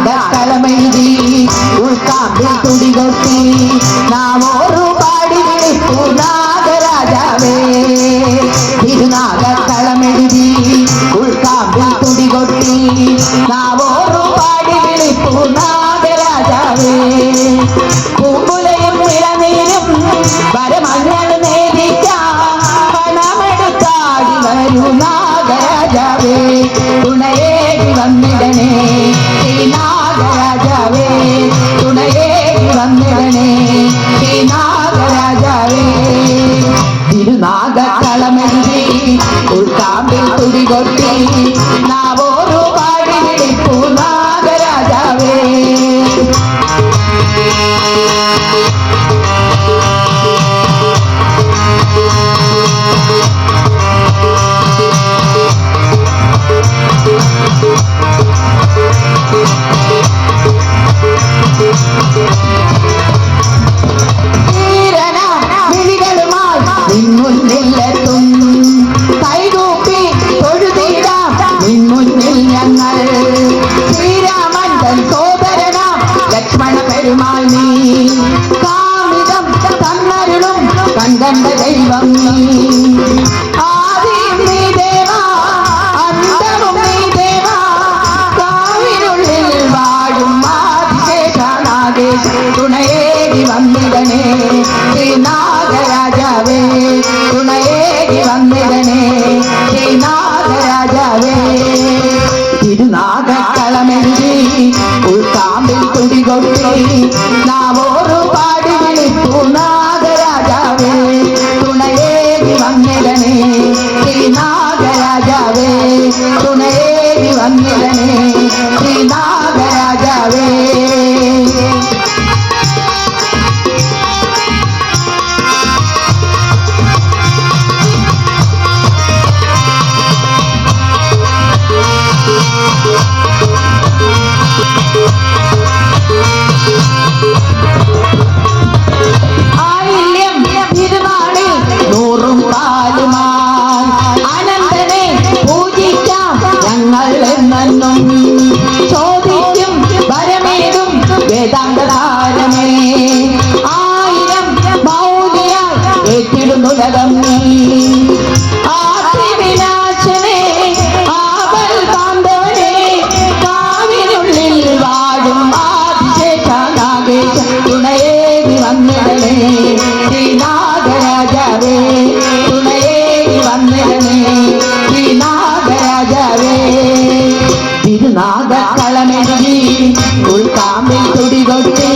തിരുനാഗക്കളമെഴുതി ഉൾക്കാമ്പിൽ തുടികൊട്ടി നാമോരു പാടി വിളിപ്പൂ നാഗരാജാവേ. തിരുനാഗക്കളമെഴുതി ഉൾക്കാമ്പിൽ തുടികൊട്ടി നാമോരു പാടി വിളിപ്പൂ നാഗരാജാവേ. പൂങ്കുലയും ഇളനീരും വരമഞ്ഞൾ നേദിക്കാം പണമെടുത്താടി വരൂ നാഗരാജാവേ. തുണയേകി വന്നിടണേ ശ്രീ നാഗരാജാവേ. തുണയേകി വന്നിടണേ ശ്രീ നാഗരാജാവേ. തിരുനാഗക്കളമെഴുതി ഉൾക്കാമ്പിൽ തുടികൊട്ടി നാവോരു പാടി വിളിപ്പൂ നാഗരാജാവേ. മുന്നിലെത്തും കൈകൂപ്പി തൊഴുതിടാം മുന്നിൽ ഞങ്ങൾ. ശ്രീരാമൻ തൻ സോദരനാം ലക്ഷ്മണ പെരുമാൾ നീ. കാമിതം തന്നരുളും കണ്ടണ്ട ദൈവം നീ. ആദിയും നീ ദേവാ അന്തവും നീ ദേവാ. കാവിനുള്ളിൽ വാഴും ആദിശേഷ നാഗേശ തുണയേകി വന്നിടണേ ശ്രീ നാഗരാജാവേ. തുണയേകി വന്നിടണേ ശ്രീ നാഗരാജാവേ. തിരുനാഗക്കളമെഴുതി ഉൾക്കാമ്പിൽ തുടികൊട്ടി നാവോരു പാടി വിളിപ്പൂ നാഗരാജാവേ. തുണയേകി വന്നിടണേ ശ്രീ നാഗരാജാവേ. തുണയേകി വന്നിടണേ ശ്രീ നാഗരാജാവേ. ആയില്യം തിരുനാളിൽ നൂറും പാലുമായി അനന്തനെ പൂജിക്കാം ഞങ്ങൾ എന്നും. ചോദിക്കും വരമേതും വേദാന്തതാരമേ. ആയിരം മൗലിയായി ഏറ്റിടുന്നുലകം നീ. ആദിവിനാശനേ ആവൽ കാന്തവനേ. കാവിനുള്ളിൽ വാഴും ആദിശേഷ നാഗേശ തുണയേകി വന്നിടണേ ശ്രീ നാഗരാജാവേ. തുണയേകി വന്നിടണേ ശ്രീ നാഗരാജാവേ. തിരുനാഗക്കളമെഴുതി ഉൾക്കാമ്പിൽ തുടികൊട്ടി